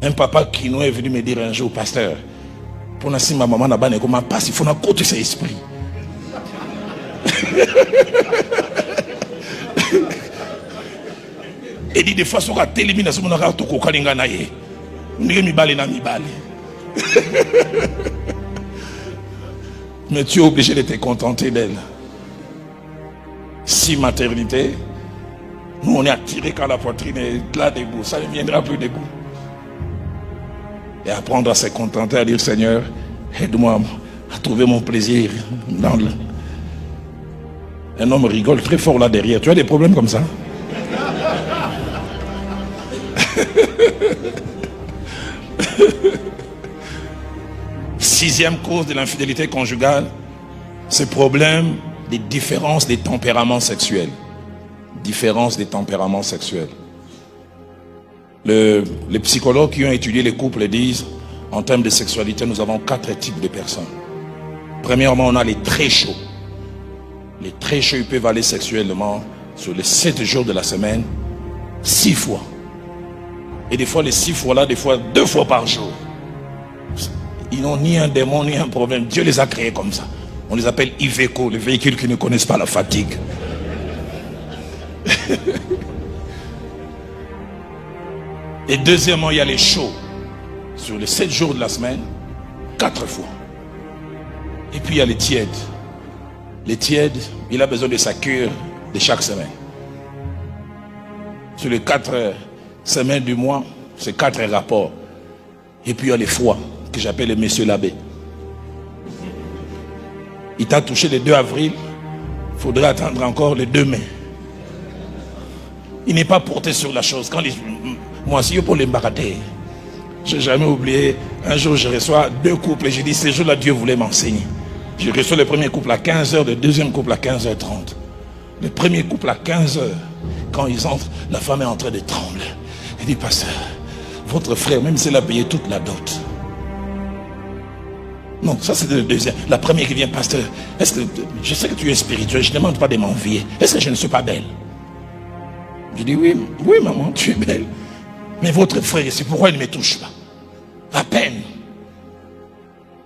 Un papa qui nous est venu me dire un jour, pasteur, pour ma maman n'a pas comment passe, il faut qu'on côté ses esprits. Et dit des fois, sur la télévision, on a tout kokalinga na ye. Mi bale na mi bale. Mais tu es obligé de te contenter d'elle. Si maternité, nous on est attiré quand la poitrine est là debout, ça ne viendra plus debout. Et apprendre à se contenter, à dire Seigneur, aide-moi à trouver mon plaisir dans le... Un homme rigole très fort là derrière. Tu as des problèmes comme ça? Sixième cause de l'infidélité conjugale, ce problème des différences des tempéraments sexuels. Différences des tempéraments sexuels. Les psychologues qui ont étudié les couples disent, en termes de sexualité, nous avons 4 types de personnes. Premièrement, on a les très chauds. Les très chauds, ils peuvent aller sexuellement sur les 7 jours de la semaine, 6 fois. Et des fois, les 6 fois-là, des fois 2 fois par jour. Ils n'ont ni un démon, ni un problème. Dieu les a créés comme ça. On les appelle Iveco, les véhicules qui ne connaissent pas la fatigue. Et deuxièmement, il y a les chauds. Sur les 7 jours de la semaine, 4 fois. Et puis il y a les tièdes. Les tièdes, il a besoin de sa cure de chaque semaine. Sur les 4 semaines du mois, c'est 4 rapports. Et puis il y a les froids, que j'appelle le monsieur l'abbé. Il t'a touché le 2 avril, il faudrait attendre encore le 2 mai. Il n'est pas porté sur la chose. Quand moi, si je peux l'embarrater, je n'ai jamais oublié, un jour je reçois 2 couples et je dis, ce jour-là, Dieu voulait m'enseigner. Je reçois le premier couple à 15h, le deuxième couple à 15h30. Le premier couple à 15h, quand ils entrent, la femme est en train de trembler. Elle dit, pasteur, votre frère, même s'il a payé toute la dot. Non, ça c'est le deuxième. La première qui vient, pasteur, est-ce que, je sais que tu es spirituel, je ne demande pas de m'envier. Est-ce que je ne suis pas belle? Je dis, oui, oui maman, tu es belle. Mais votre frère, c'est pourquoi il ne me touche pas? À peine.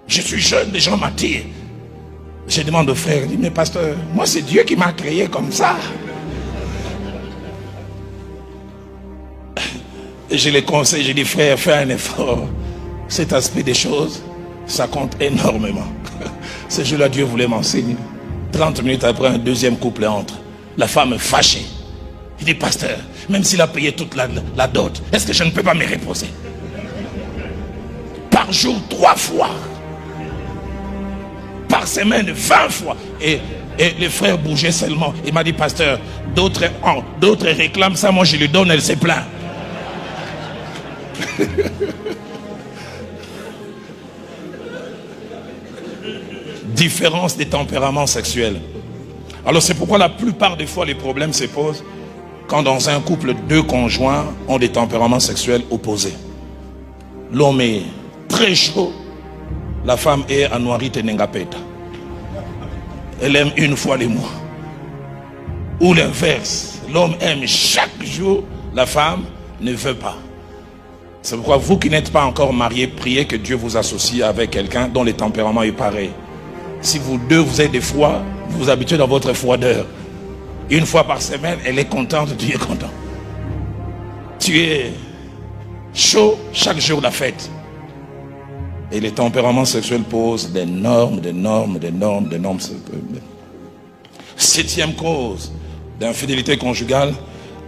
Je suis jeune, les gens m'attirent. Je demande au frère, il dit, mais pasteur, moi c'est Dieu qui m'a créé comme ça. Et je les conseille, je dis, frère, fais un effort. Cet aspect des choses, ça compte énormément. Ce jour-là, Dieu voulait m'enseigner. 30 minutes après, un deuxième couple entre. La femme est fâchée. Il dit, pasteur, même s'il a payé toute la dot, est-ce que je ne peux pas me reposer? Par jour, 3 fois. Par semaine, 20 fois. Et les frères bougeaient seulement. Il m'a dit, pasteur, d'autres réclament ça, moi je lui donne, elle se plaint. Différence des tempéraments sexuels. Alors c'est pourquoi la plupart des fois les problèmes se posent quand dans un couple 2 conjoints ont des tempéraments sexuels opposés. L'homme est très chaud, la femme est à noirite nengapeta. Elle aime une fois les mois. Ou l'inverse, l'homme aime chaque jour, la femme ne veut pas. C'est pourquoi vous qui n'êtes pas encore mariés, priez que Dieu vous associe avec quelqu'un dont le tempérament est pareil. Si vous deux, vous êtes des froids, vous vous habituez dans votre froideur. Une fois par semaine, elle est contente, tu es content. Tu es chaud chaque jour de la fête. Et les tempéraments sexuels posent des normes. 7e cause d'infidélité conjugale,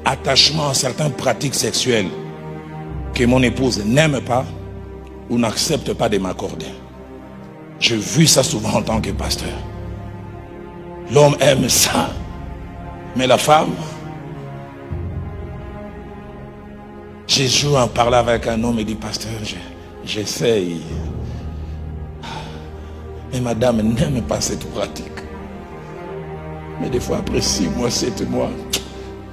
attachement à certaines pratiques sexuelles que mon épouse n'aime pas ou n'accepte pas de m'accorder. J'ai vu ça souvent en tant que pasteur. L'homme aime ça, mais la femme, j'ai joué en parlant avec un homme et dit, pasteur, j'essaye. Mais madame n'aime pas cette pratique. Mais des fois, après 6 mois, 7 mois,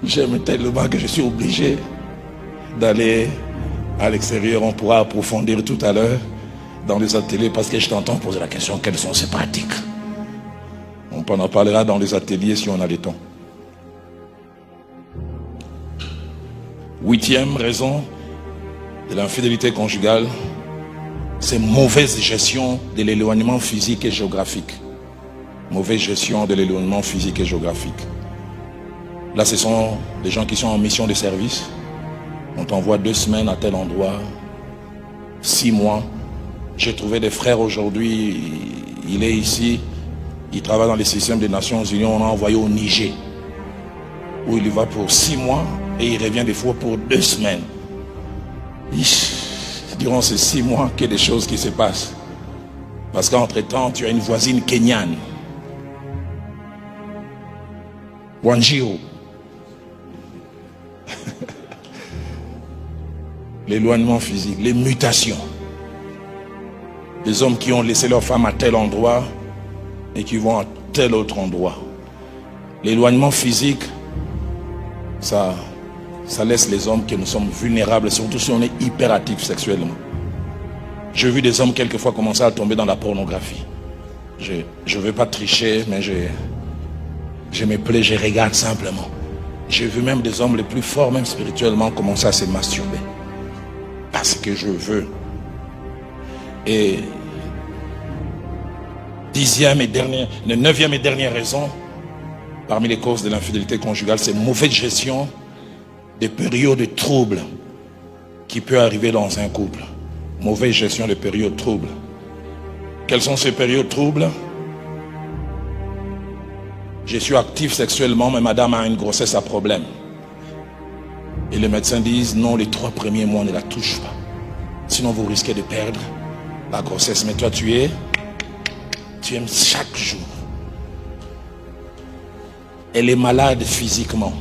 j'aime tellement que je suis obligé d'aller à l'extérieur. On pourra approfondir tout à l'heure dans les ateliers, parce que je t'entends poser la question, quelles sont ces pratiques? On en parlera dans les ateliers si on a le temps. 8e raison de l'infidélité conjugale, c'est mauvaise gestion de l'éloignement physique et géographique. Mauvaise gestion de l'éloignement physique et géographique. Là, ce sont des gens qui sont en mission de service. On t'envoie 2 semaines à tel endroit, 6 mois. J'ai trouvé des frères aujourd'hui, il est ici, il travaille dans les systèmes des Nations Unies, on l'a envoyé au Niger, où il y va pour 6 mois et il revient des fois pour 2 semaines. Durant ces 6 mois, qu'il y a des choses qui se passent. Parce qu'entre-temps, tu as une voisine kenyane. Wanjiro. L'éloignement physique, les mutations. Des hommes qui ont laissé leur femme à tel endroit et qui vont à tel autre endroit. L'éloignement physique, ça laisse les hommes que nous sommes vulnérables, surtout si on est hyperactif sexuellement. J'ai vu des hommes quelquefois commencer à tomber dans la pornographie. Je ne veux pas tricher, mais je me plais, je regarde simplement. J'ai vu même des hommes les plus forts, même spirituellement, commencer à se masturber. Parce que je veux. Et 9e et dernière raison, parmi les causes de l'infidélité conjugale, c'est mauvaise gestion des périodes de troubles qui peut arriver dans un couple. Mauvaise gestion des périodes troubles. Quelles sont ces périodes troubles? Je suis actif sexuellement, mais madame a une grossesse à problème. Et les médecins disent, non, les 3 premiers mois, ne la touche pas. Sinon, vous risquez de perdre la grossesse. Mais toi, tu aimes chaque jour. Elle est malade physiquement.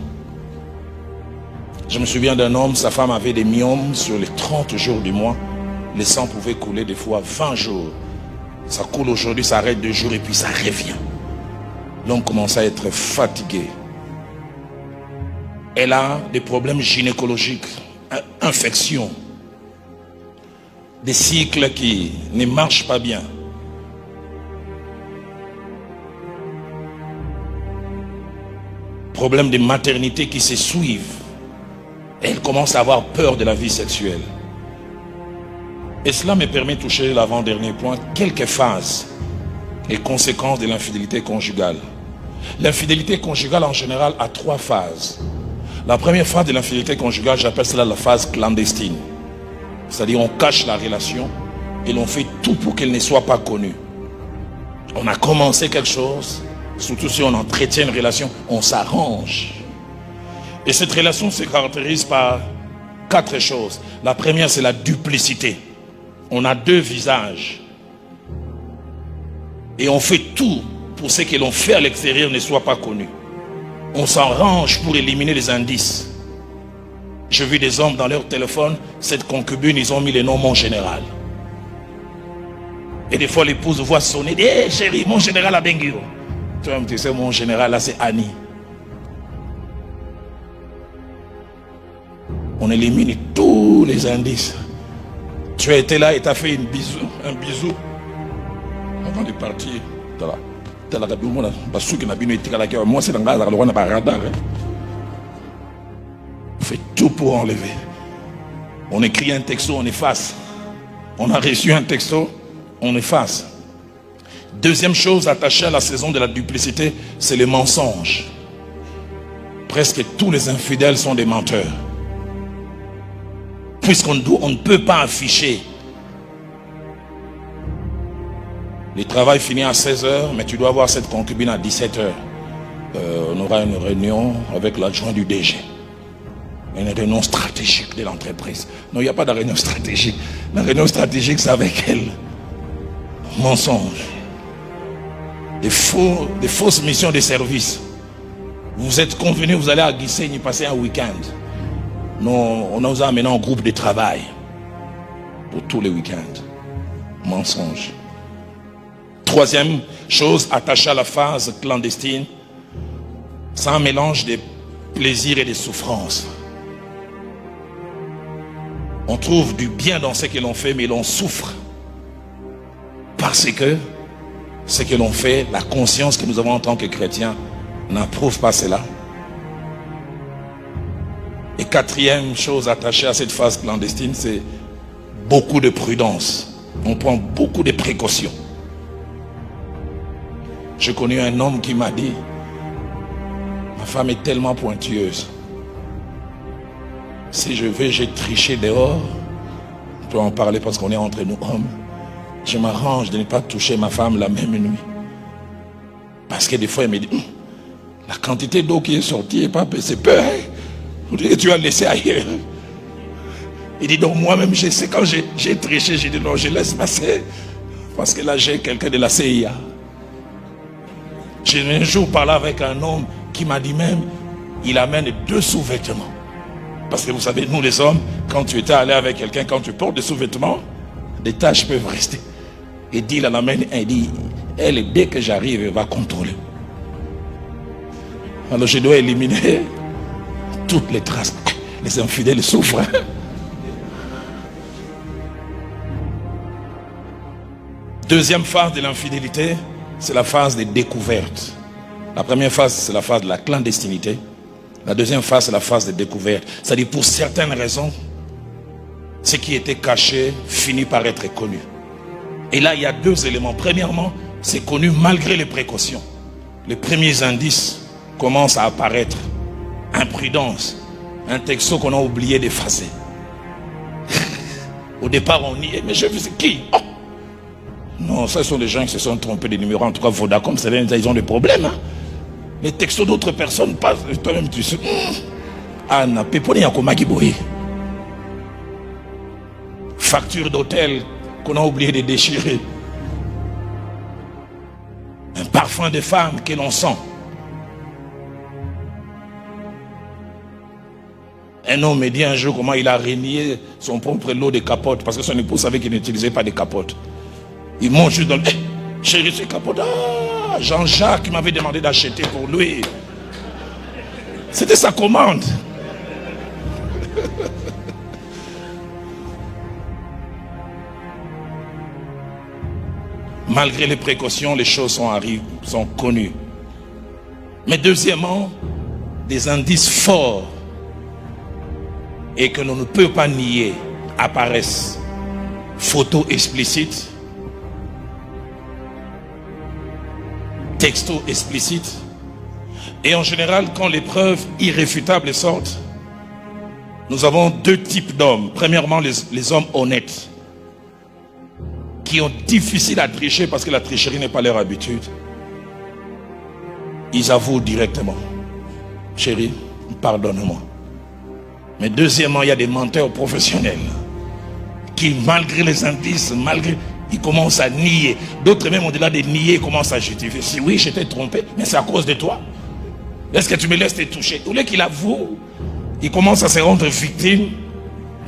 Je me souviens d'un homme, sa femme avait des myomes sur les 30 jours du mois. Les sangs pouvaient couler des fois 20 jours. Ça coule aujourd'hui, ça arrête 2 jours et puis ça revient. L'homme commence à être fatigué. Elle a des problèmes gynécologiques, infections, des cycles qui ne marchent pas bien. Problèmes de maternité qui se suivent. Elle commence à avoir peur de la vie sexuelle. Et cela me permet de toucher l'avant-dernier point, quelques phases et conséquences de l'infidélité conjugale. L'infidélité conjugale en général a 3 phases. La première phase de l'infidélité conjugale, j'appelle cela la phase clandestine. C'est-à-dire on cache la relation et l'on fait tout pour qu'elle ne soit pas connue. On a commencé quelque chose, surtout si on entretient une relation, on s'arrange. Et cette relation se caractérise par 4 choses. La première, c'est la duplicité. On a 2 visages. Et on fait tout pour ce que l'on fait à l'extérieur ne soit pas connu. On s'arrange pour éliminer les indices. J'ai vu des hommes dans leur téléphone, cette concubine, ils ont mis le nom mon général. Et des fois l'épouse voit sonner, hé chérie, mon général a Benguio. Tu sais, mon général là c'est Annie. On élimine tous les indices. Tu as été là et tu as fait un bisou avant de partir. Moi c'est dans le radar. On fait tout pour enlever. On écrit un texto, on efface. On a reçu un texto, on efface. Deuxième chose attachée à la saison de la duplicité, c'est le mensonge. Presque tous les infidèles sont des menteurs. Puisqu'on ne peut pas afficher. Le travail finit à 16h, mais tu dois avoir cette concubine à 17h. On aura une réunion avec l'adjoint du DG. Une réunion stratégique de l'entreprise. Non, il n'y a pas de réunion stratégique. La réunion stratégique, c'est avec elle. Mensonge. Des fausses missions de service. Vous êtes convenus, vous allez à Gisenyi passer un week-end. Non, on nous a amené en groupe de travail. Pour tous les week-ends. Mensonge. Troisième chose attachée à la phase clandestine, c'est un mélange de plaisir et de souffrance. On trouve du bien dans ce que l'on fait, mais l'on souffre. Parce que ce que l'on fait, la conscience que nous avons en tant que chrétiens, n'approuve pas cela. Et quatrième chose attachée à cette phase clandestine, c'est beaucoup de prudence. On prend beaucoup de précautions. J'ai connu un homme qui m'a dit, ma femme est tellement pointueuse. Si je veux, j'ai triché dehors. On peut en parler parce qu'on est entre nous hommes. Je m'arrange de ne pas toucher ma femme la même nuit. Parce que des fois, elle me dit, la quantité d'eau qui est sortie n'est pas c'est peur. Vous dites que tu as laissé ailleurs. Il dit, donc moi-même, je sais, quand j'ai triché, j'ai dit, non, je laisse passer. Parce que là, j'ai quelqu'un de la CIA. J'ai un jour parlé avec un homme qui m'a dit même, il amène 2 sous-vêtements. Parce que vous savez, nous les hommes, quand tu étais allé avec quelqu'un, quand tu portes des sous-vêtements, des tâches peuvent rester. Et dit, il en amène un, il dit, elle, dès que j'arrive, elle va contrôler. Alors je dois éliminer toutes les traces. Les infidèles souffrent. Deuxième phase de l'infidélité, c'est la phase des découvertes. La première phase, c'est la phase de la clandestinité. La deuxième phase, c'est la phase des découvertes. C'est-à-dire, pour certaines raisons, ce qui était caché finit par être connu. Et là, il y a 2 éléments. Premièrement, c'est connu malgré les précautions. Les premiers indices commencent à apparaître. Imprudence. Un texto qu'on a oublié d'effacer. Au départ, on y est. Mais je sais qui? Oh! Non, ça, ce sont des gens qui se sont trompés de numéros. En tout cas, Vodacom, ils ont des problèmes. Hein? Les textos d'autres personnes passent. Toi-même, tu sais. Anna, Peponi Yakomakiboy. Facture d'hôtel qu'on a oublié de déchirer. Un parfum de femme que l'on sent. Un homme me dit un jour comment il a renié son propre lot de capotes parce que son épouse savait qu'il n'utilisait pas de capotes. Il monte juste dans le... Chérie, c'est capote. Ah, Jean-Jacques m'avait demandé d'acheter pour lui. C'était sa commande. Malgré les précautions, les choses sont connues. Mais deuxièmement, des indices forts et que l'on ne peut pas nier apparaissent. Photos explicites, textos explicites, et en général, quand les preuves irréfutables sortent, nous avons 2 types d'hommes. Premièrement, les hommes honnêtes, qui ont difficile à tricher parce que la tricherie n'est pas leur habitude. Ils avouent directement, chérie, pardonne-moi. Mais deuxièmement, il y a des menteurs professionnels qui, malgré les indices, ils commencent à nier. D'autres même, au-delà de nier, commencent à justifier. Si oui, j'étais trompé, mais c'est à cause de toi. Est-ce que tu me laisses te toucher? Tous les qu'il avoue, il commence à se rendre victime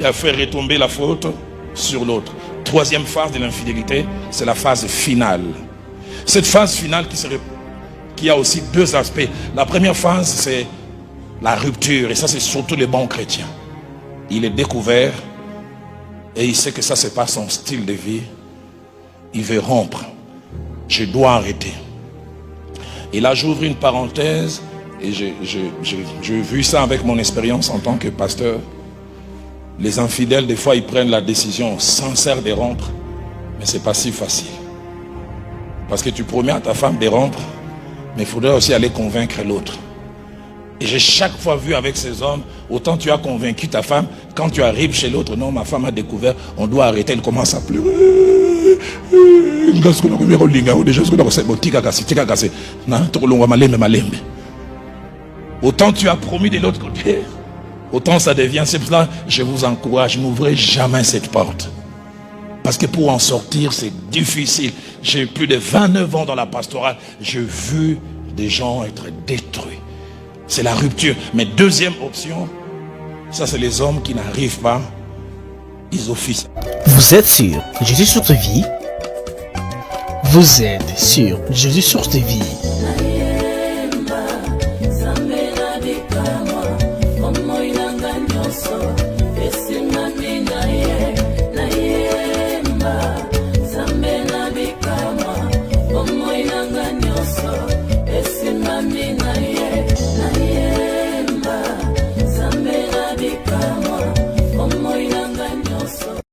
et à faire retomber la faute sur l'autre. Troisième phase de l'infidélité, c'est la phase finale. Cette phase finale qui a aussi 2 aspects. La première phase, c'est la rupture, et ça c'est surtout les bons chrétiens. Il est découvert et il sait que ça c'est pas son style de vie. Il veut rompre. Je dois arrêter. Et là j'ouvre une parenthèse et j'ai vu ça avec mon expérience en tant que pasteur. Les infidèles, des fois ils prennent la décision sincère de rompre, mais c'est pas si facile. Parce que tu promets à ta femme de rompre, mais il faudrait aussi aller convaincre l'autre. Et j'ai chaque fois vu avec ces hommes, autant tu as convaincu ta femme, quand tu arrives chez l'autre, non, ma femme a découvert, on doit arrêter, elle commence à pleurer. Autant tu as promis de l'autre côté, autant ça devient, c'est pour cela je vous encourage, n'ouvrez jamais cette porte. Parce que pour en sortir, c'est difficile. J'ai plus de 29 ans dans la pastorale, j'ai vu des gens être détruits. C'est la rupture. Mais deuxième option, ça c'est les hommes qui n'arrivent pas, ils officient. Vous êtes sur Jésus Source de Vie. Vous êtes sur Jésus Source de Vie.